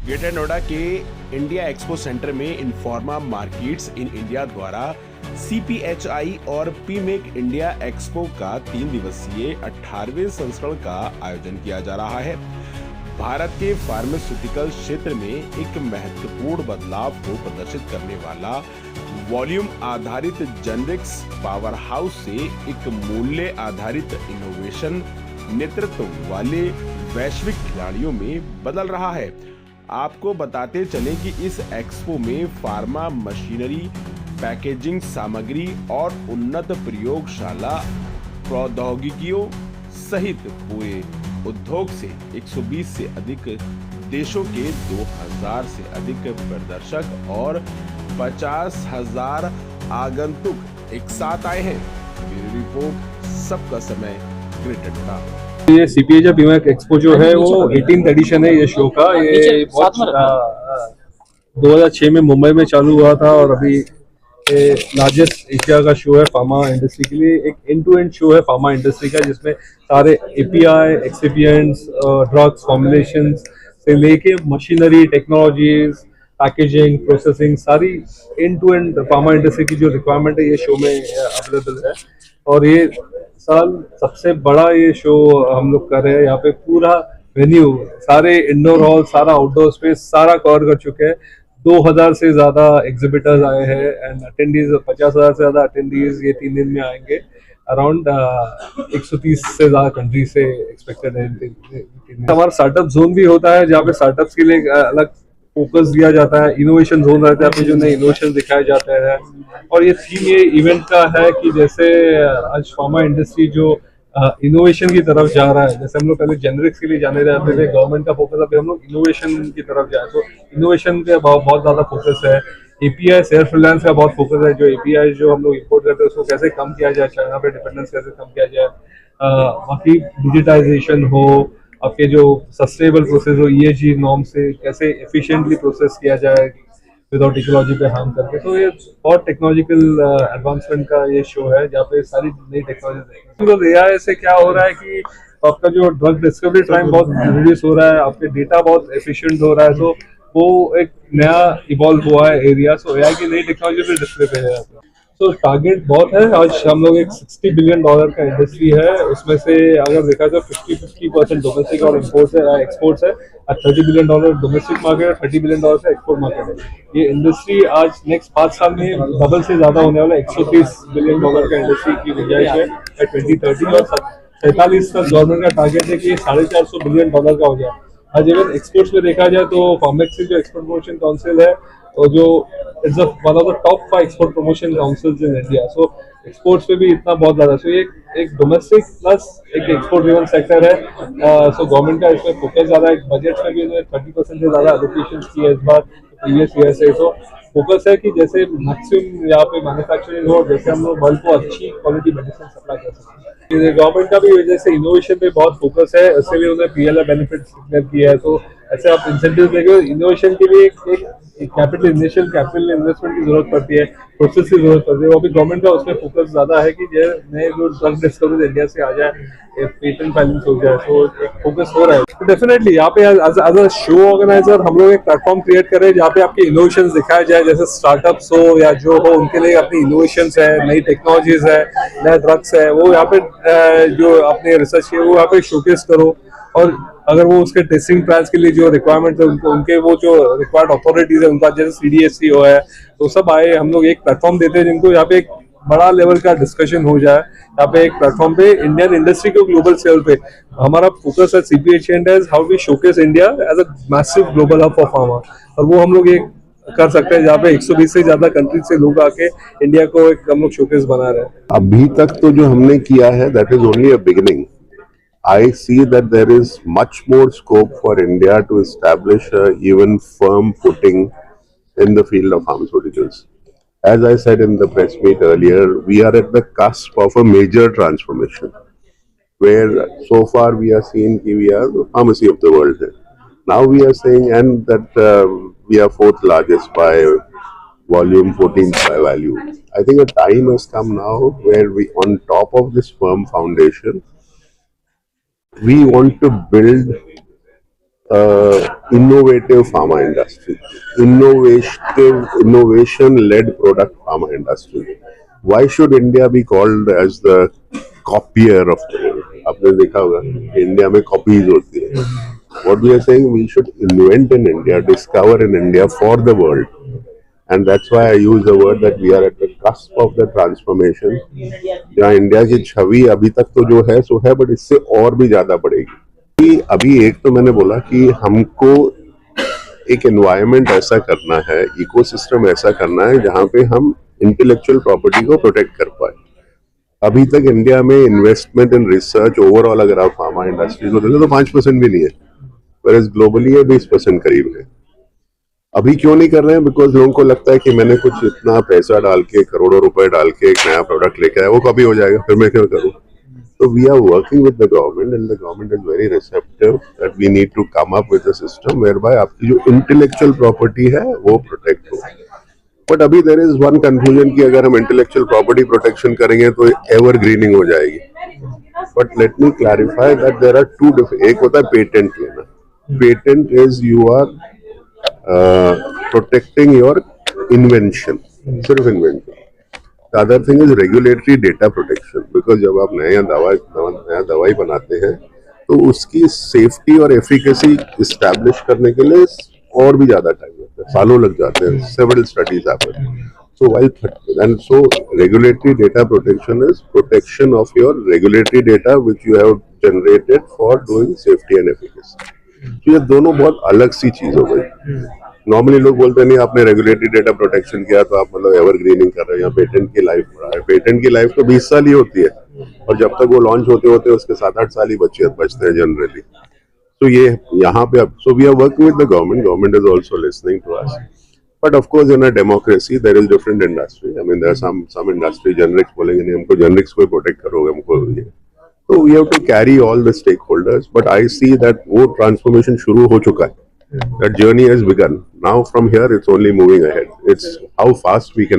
Greater Noida के India expo centre में इन्फॉर्मा markets in India द्वारा CPHI और पीमेक इंडिया एक्सपो का 3 दिवसीय 18वें संस्करण का आयोजन किया जा रहा है। भारत के फार्मास्यूटिकल क्षेत्र में एक महत्वपूर्ण बदलाव को प्रदर्शित करने वाला वॉल्यूम आधारित जेनेरिक्स पावर हाउस से एक मूल्य आधारित इनोवेशन नेतृत्व वाले वैश्विक खिलाड़ियों में बदल रहा है। आपको बताते चलें कि इस एक्सपो में फार्मा मशीनरी, पैकेजिंग सामग्री और उन्नत प्रयोगशाला प्रौद्योगिकियों सहित पूरे उद्योग से 120 से अधिक देशों के 2000 से अधिक प्रदर्शक और 50,000 आगंतुक एक साथ आए हैं। ब्यूरो रिपोर्ट, सबका समय, ग्रेटर नोएडा। ये CPHI पीमेक एक्सपो जो है वो 18th एडिशन है ये शो का। ये बहुत 2006 में मुंबई में चालू हुआ था और अभी लार्जेस्ट एशिया का शो है फार्मा इंडस्ट्री के लिए। एक एंड टू एंड शो है फार्मा इंडस्ट्री का, जिसमें सारे API, एक्सिपिएंट्स, ड्रग्स, फॉर्मुलेशंस से लेके मशीनरी, टेक्नोलॉजीज, पैकेजिंग, प्रोसेसिंग, सारी end to end pharma industry की जो रिक्वायरमेंट है ये शो में अवेलेबल है। और ये साल सबसे बड़ा ये शो हम लोग कर रहे हैं। यहाँ पे पूरा वेन्यू, सारे इंडोर हॉल, सारा आउटडोर स्पेस सारा कवर कर चुके हैं। 2000 से ज्यादा एग्जिबिटर्स आए हैं एंड अटेंडीज 50,000 से ज्यादा अटेंडीज ये 3 दिन में आएंगे। अराउंड 130 से ज्यादा कंट्री से एक्सपेक्टेड है। हमारा स्टार्टअप जोन भी होता है जहाँ पे स्टार्टअप्स के लिए अलग फोकस दिया जाता है। इनोवेशन जोन रहता है पे जो नए इनोवेशन दिखाए जाते हैं। और ये थीम ये इवेंट का है कि जैसे आज फार्मा इंडस्ट्री जो इनोवेशन की तरफ जा रहा है, जैसे हम लोग पहले जेनेरिक्स के लिए जाने जाते थे, गवर्नमेंट का फोकस, अभी हम लोग इनोवेशन की तरफ जाए तो इनोवेशन का बहुत ज्यादा फोकस है। API सेल्फ रिलायंस का बहुत फोकस है। जो API जो हम लोग इम्पोर्ट करते हैं उसको कैसे कम किया जाए, चाइना पे डिपेंडेंस कैसे कम किया जाए, बाकी डिजिटाइजेशन हो, आपके जो सस्टेनेबल प्रोसेस हो, ESG नॉर्म से कैसे एफिशिएंटली प्रोसेस किया जाए विदाउट इकोलॉजी पे हार्म करके। तो ये बहुत टेक्नोलॉजिकल एडवांसमेंट का ये शो है जहाँ पे सारी नई टेक्नोलॉजी। तो AI से क्या हो रहा है कि आपका जो ड्रग डिस्कवरी टाइम बहुत रिड्यूस हो रहा है, आपके डेटा बहुत एफिशिएंट हो रहा है। तो वो एक नया इवॉल्व हुआ है एरिया। सो AI की नई टेक्नोलॉजी पे डिस्प्ले पे है। तो टारगेट बहुत है। आज हम लोग एक $60 बिलियन का इंडस्ट्री है। उसमें से अगर देखा जाए 50% डोमेस्टिक और एक्सपोर्ट्स है। 30 बिलियन डॉलर डोमेस्टिक मार्केट है, $30 बिलियन से एक्सपोर्ट मार्केट है। ये इंडस्ट्री आज नेक्स्ट 5 साल में डबल से ज्यादा होने वाला 130 बिलियन डॉलर का इंडस्ट्री की गुंजाइश है 2030। और 47 तक गवर्नमेंट का टारगेट है कि 450 बिलियन डॉलर का हो जाए। आज अगर एक्सपोर्ट्स में देखा जाए तो फार्मेक्सी जो एक्सपोर्ट प्रमोशन काउंसिल है और जो it's one of the top 5 export promotion councils in India. So exports पे भी इतना बहुत ज्यादा। सो ये एक डोमेस्टिक प्लस एक एक्सपोर्ट ड्रिवन सेक्टर है। सो गवर्नमेंट का इसमें फोकस ज्यादा है। बजट में भी उन्होंने 30% से ज्यादा एलोकेशन किया इस बार प्रीवियस ईयर से। सो फोकस है कि जैसे मैक्सिमम यहाँ पे मैन्युफैक्चरिंग हो, जैसे हम लोग वर्ल्ड को अच्छी क्वालिटी मेडिसिन सप्लाई कर सकते हैं। गवर्नमेंट का भी जैसे इनोवेशन पे बहुत फोकस है, इससे भी उन्होंने PLI बेनिफिट डिक्लेयर किया है। तो ऐसे आप इंसेंटिव देंगे इनोवेशन के लिए एक कैपिटल इन्वेस्टमेंट की जरूरत पड़ती है, प्रोसेस की जरूरत पड़ती है। वो भी गवर्नमेंट का उसमें फोकस ज्यादा है कि नए जो ड्रग डिस्कवरीज इंडिया से आ जाए, पेटेंट फाइलिंग हो जाए। तो एक फोकस हो रहा है। तो डेफिनेटली यहाँ पे एज अ शो ऑर्गेनाइजर हम लोग एक प्लेटफॉर्म क्रिएट करें जहाँ पे आपके इनोवेशन दिखाए जाए। जैसे स्टार्टअप्स हो या जो हो, उनके लिए अपनी इनोवेशन है, नई टेक्नोलॉजीज है, नए ड्रग्स है, वो यहाँ पे जो आपने रिसर्च किया वो यहाँ पे शोकेस करो। और अगर वो उसके टेस्टिंग ट्रायल्स के लिए जो रिक्वायरमेंट है उनके वो जो रिक्वायर्ड अथॉरिटीज है उनका, जैसे CDSCO है, तो सब आए। हम लोग एक प्लेटफॉर्म देते हैं जिनको यहाँ पे एक बड़ा लेवल का डिस्कशन हो जाए। यहाँ पे एक प्लेटफॉर्म पे इंडियन इंडस्ट्री को ग्लोबल सेल पे हमारा फोकस है। CPHI and how we showcase India as a massive global hub for pharma. और वो हम लोग एक कर सकते हैं जहाँ पे 120 से ज्यादा कंट्री से लोग आके इंडिया को एक हम लोग शोकेस बना रहे हैं। अभी तक तो जो हमने किया है that is only a beginning. I see that there is much more scope for India to establish a even firm footing in the field of pharmaceuticals. As I said in the press meet earlier, we are at the cusp of a major transformation, where so far we are seeing that we are the pharmacy of the world. Now we are saying and that we are 4th largest by volume, 14th by value. I think a time has come now where we, on top of this firm foundation, we want to build innovative pharma industry, innovation-led product pharma industry. Why should India be called as the copier of the world? आपने देखा होगा India में copies होती है. What we are saying, we should invent in India, discover in India for the world. And that's why I use the word that we are at the cusp of the transformation. जहाँ India की छवि अभी तक तो जो है सो है, but इससे और भी ज्यादा बढ़ेगी. अभी एक तो मैंने बोला कि हमको एक एनवायरनमेंट ऐसा करना है, इकोसिस्टम ऐसा करना है जहाँ पे हम इंटेलेक्चुअल प्रॉपर्टी को प्रोटेक्ट कर पाए. अभी तक इंडिया में इन्वेस्टमेंट इन रिसर्च ओवरऑल अगर आप फार्मा इंडस्ट्री को देखें तो 5% भी नहीं है, whereas ग्लोबली ये 20% करीब है. अभी क्यों नहीं कर रहे हैं? बिकॉज लोगों को लगता है कि मैंने कुछ इतना पैसा डाल के, करोड़ों रुपए डाल के एक नया प्रोडक्ट लेके आया, वो कॉपी हो जाएगा, फिर मैं क्यों करूँ? So we are working with the government and the government is very receptive that we need to come up with a system whereby आपकी जो intellectual property है वो protect हो. But अभी there is one confusion कि अगर हम intellectual property protection करेंगे तो evergreening हो जाएगी. But let me clarify that there are two different. एक होता है patent लेना. Patent is you are protecting your invention, सिर्फ invention. The other thing is regulatory data protection, because जब आप नया दवाई बनाते हैं तो उसकी सेफ्टी और एफिकेसी इस्टेब्लिश करने के लिए और भी ज्यादा टाइम लगता है, सालों लग जाते हैं. Several studies happen. So so regulatory data protection is protection of your regulatory data which you have generated for doing safety and efficacy. तो ये दोनों बहुत अलग सी चीज हो गई. नॉर्मली लोग बोलते हैं नहीं आपने रेगुलेटरी डेटा प्रोटेक्शन किया तो आप मतलब एवरग्रीनिंग कर रहे हो, या पेटेंट की लाइफ बढ़ा है. पेटेंट की लाइफ तो 20 साल ही होती है और जब तक वो लॉन्च होते होते उसके 7-8 साल ही बचते हैं जनरली. तो ये यहाँ पे अब so we are working with the government is also listening to us. But of course in a democracy there is different industry. I mean there are some industry generics बोलेंगे नहीं हमको जेनरिक्स को protect करोगे हमको ये. तो we have to carry all the stakeholders. But I see that वो transformation शुरू हो चुका है. That journey has begun. Now from here it's only moving ahead. It's how fast we can